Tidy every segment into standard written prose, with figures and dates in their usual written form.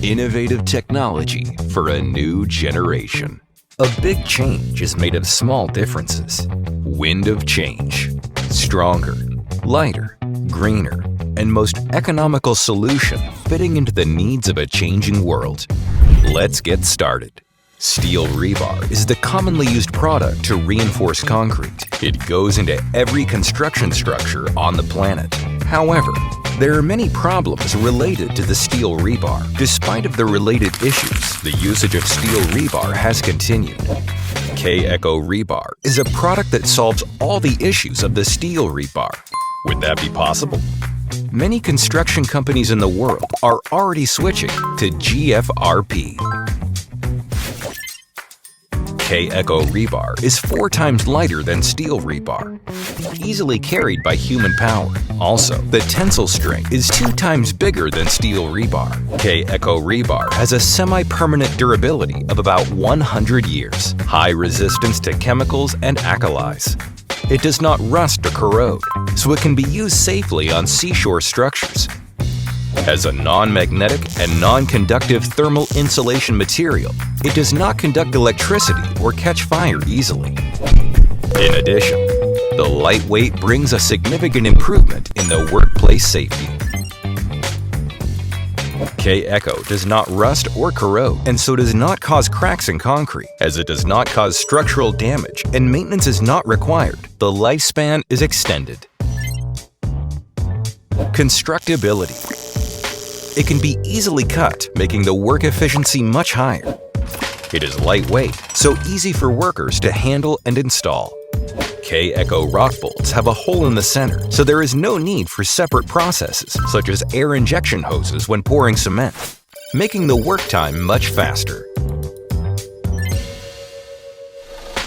Innovative technology for a new generation. A big change is made of small differences. Wind of change. Stronger, lighter, greener, and most economical solution fitting into the needs of a changing world. Let's get started. Steel rebar is the commonly used product to reinforce concrete. It goes into every construction structure on the planet. However, there are many problems related to the steel rebar. Despite of the related issues, the usage of steel rebar has continued. KEco rebar is a product that solves all the issues of the steel rebar. Would that be possible? Many construction companies in the world are already switching to GFRP. KEco rebar is 4 times lighter than steel rebar, easily carried by human power. Also, the tensile strength is 2 times bigger than steel rebar. KEco rebar has a semi-permanent durability of about 100 years, high resistance to chemicals and alkalis. It does not rust or corrode, so it can be used safely on seashore structures. As a non-magnetic and non-conductive thermal insulation material, it does not conduct electricity or catch fire easily. In addition, the lightweight brings a significant improvement in the workplace safety. KEco does not rust or corrode, and so does not cause cracks in concrete, as it does not cause structural damage and maintenance is not required. The lifespan is extended. Constructability. It can be easily cut, making the work efficiency much higher. It is lightweight, so easy for workers to handle and install. KEco rock bolts have a hole in the center, so there is no need for separate processes, such as air injection hoses when pouring cement, making the work time much faster.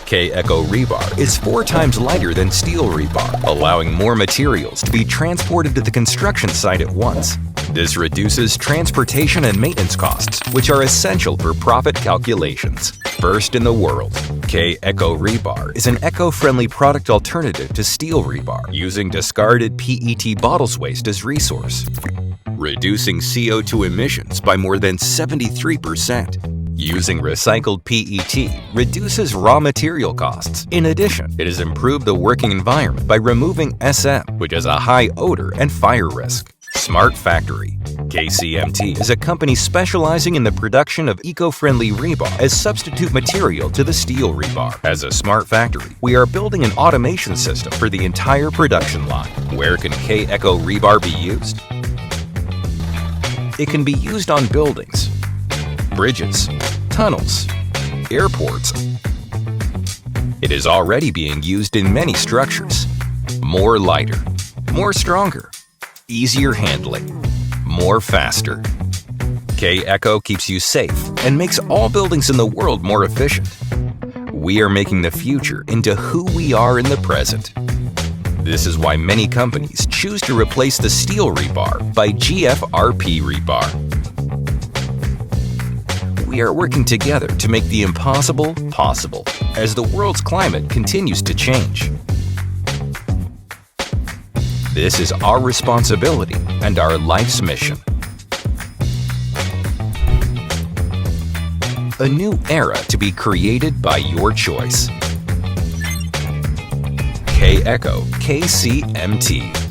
KEco rebar is 4 times lighter than steel rebar, allowing more materials to be transported to the construction site at once. This reduces transportation and maintenance costs, which are essential for profit calculations. First in the world, KEco rebar is an eco-friendly product alternative to steel rebar, using discarded PET bottles waste as resource, reducing CO2 emissions by more than 73%. Using recycled PET reduces raw material costs. In addition, it has improved the working environment by removing SM, which has a high odor and fire risk. Smart Factory. KCMT is a company specializing in the production of eco-friendly rebar as substitute material to the steel rebar. As a smart factory, we are building an automation system for the entire production line. Where can KEco rebar be used? It can be used on buildings, bridges, tunnels, airports. It is already being used in many structures. More lighter, more stronger, easier handling, more faster. KEco keeps you safe and makes all buildings in the world more efficient. We are making the future into who we are in the present. This is why many companies choose to replace the steel rebar by GFRP rebar. We are working together to make the impossible possible as the world's climate continues to change. This is our responsibility and our life's mission. A new era to be created by your choice. KEco KCMT.